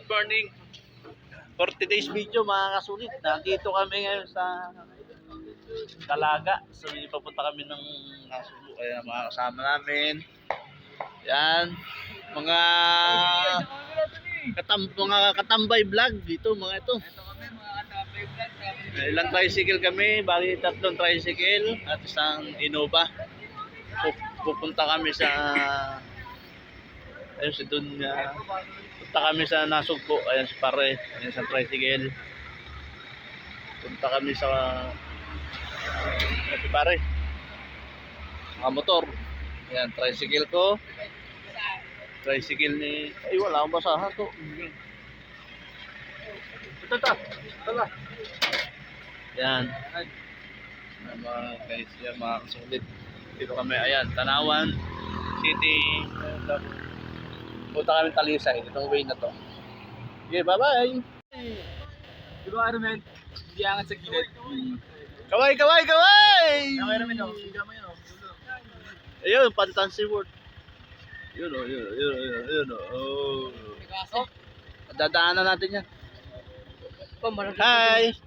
Good morning. 40 days video mga kasulit. Nandito kami ngayon sa Dalaga. So papunta kami ng Nasulu. Kaya mga kasama namin. Yan. Mga katambay vlog dito mga ito. Ilang tricycle kami. Bali 3 tricycle at isang Innova. Pupunta kami sa ayun si Dun punta kami sa Nasugpo. Ayan si pare, ayan sa tricycle. Punta kami sa si pare mga motor. Ayan tricycle ko, tricycle ni ay wala akong basahan to. Tala yan mga guys, yan mga kasulit. Dito kami, ayan, Tanawan City. Punta kami Talisay, itong way na to. Okay, bye-bye! Diba ano men? Diyangan sa gilid. Kaway! Kaway namin o. Siga mo yun o. Ayun, Pantansi World. Yun o. Oh. Dadaanan natin yan. Hi!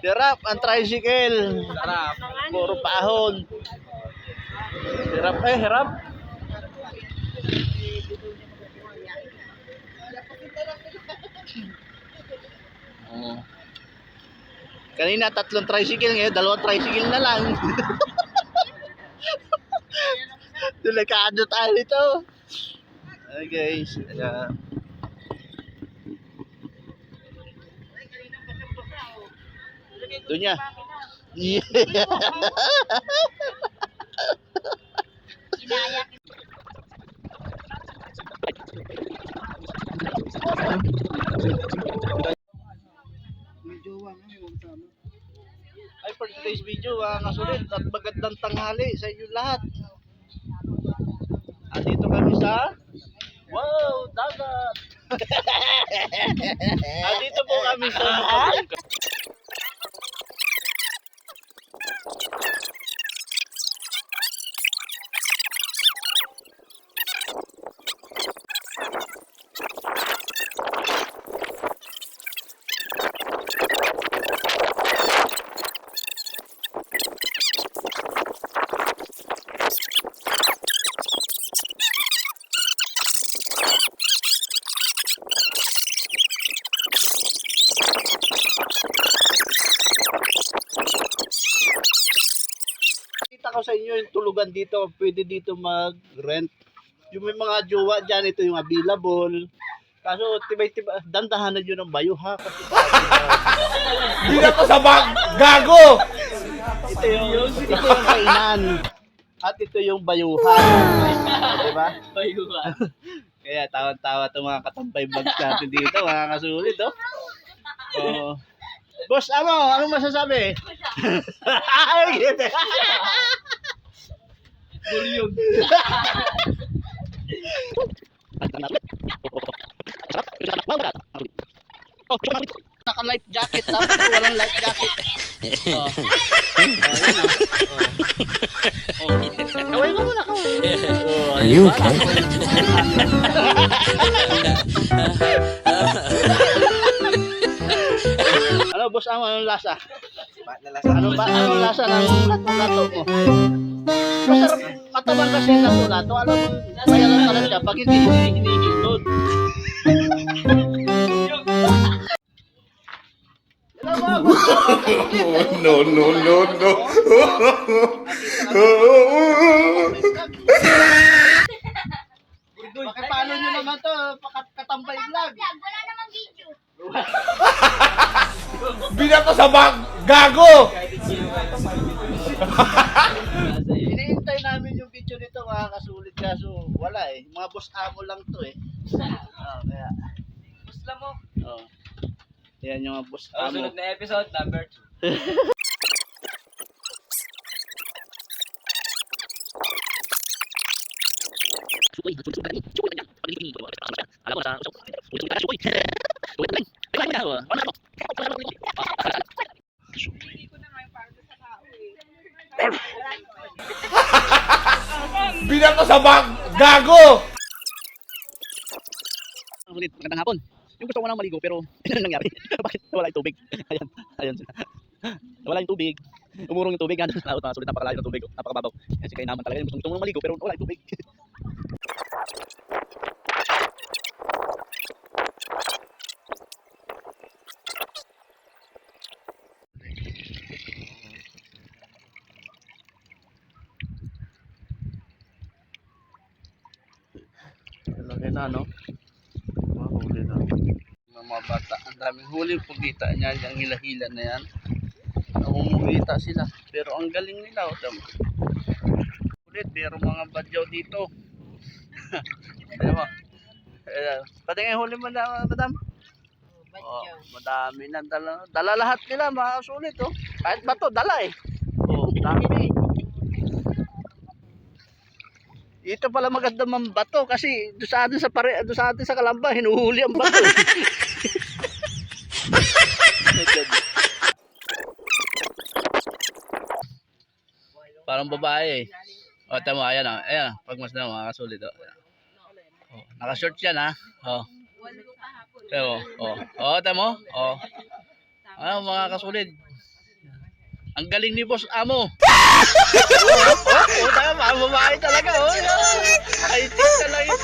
Hirap ang tricycle. Sarap. Puro pahon. Hirap. Oh. Kanina 3 tricycle, ngayon 2 tricycle na lang. Delikado tayo dito. Hey guys, ayan. Doon niya. Yeah. Ay, for today's video, kasulit at magandang tanghali sa inyo lahat. Andito kami sa dagat. Andito po kami sa ko sa inyo yung tulugan dito, pwede dito mag-rent. Yung may mga jowa dyan, ito yung available. Kaso tibay-tibay, dandahanan yun ng bayo ha. Hindi na to sa bag! Gago! Ito yung kainan. At ito yung bayuhan. Diba? Bayuhan. Kaya tawa-tawa itong mga katambay bags natin dito, mga kasulit, oh. Oh. Boss, anong masasabi? Ay, ganda. Bulyog. Naka-life jacket, tapos walang life jacket. Oh. Kaway mo muna, kaway. Are you okay? Ano, boss, anong lasa? Anong lasa ng lato mo? Masarap, matabang kasi yung lato. Alam mo, mayalan talaga siya pag hindi hinihilod. No. Pakipalo nyo naman to, katambay vlog. Wala namang video. Bina to sa bag! Gago! Hinihintay namin yung video nito mga kasulit, kaso wala eh. Mga boss amo lang to eh. Kaya, Gusto mo? yan yung mga boss amo. Sunod na episode, number 2. Bina to sa bag! Gago! Sulit, magandang hapon. Yung gusto ko nang maligo pero ano nangyari? Bakit wala yung tubig? Ayan sila. Wala yung tubig. Umurong yung tubig. Yan, sulit, napakalayo ng tubig. Napakababaw. Yan si Kainaman talaga. Gusto mo nang maligo pero wala yung tubig. Laki na, no? Mahuli na. Mga bata, ang daming huli. Pagkita niya, yung hila-hila na yan. Umumita sila. Pero ang galing nila. Ulit, pero mga badyaw dito. Ayan mo. Pati nga huli mo na, madam. Oh, madami na. Dala lahat nila, mga sulit. Oh. Kahit bato, dala eh. Oh, dami. Ito pala maganda mang bato kasi doon sa atin sa Kalamba hinuhuli ang bato. Parang babae eh. O tama ayan ah. Ayan, pagmas na mga kasulit oh. Oh, naka-short yan ah. Oh. Pero tama oh. Ano mga kasulit. Ang galing ni Boss Amo. Tama, babae talaga. Ay, tika lang yun.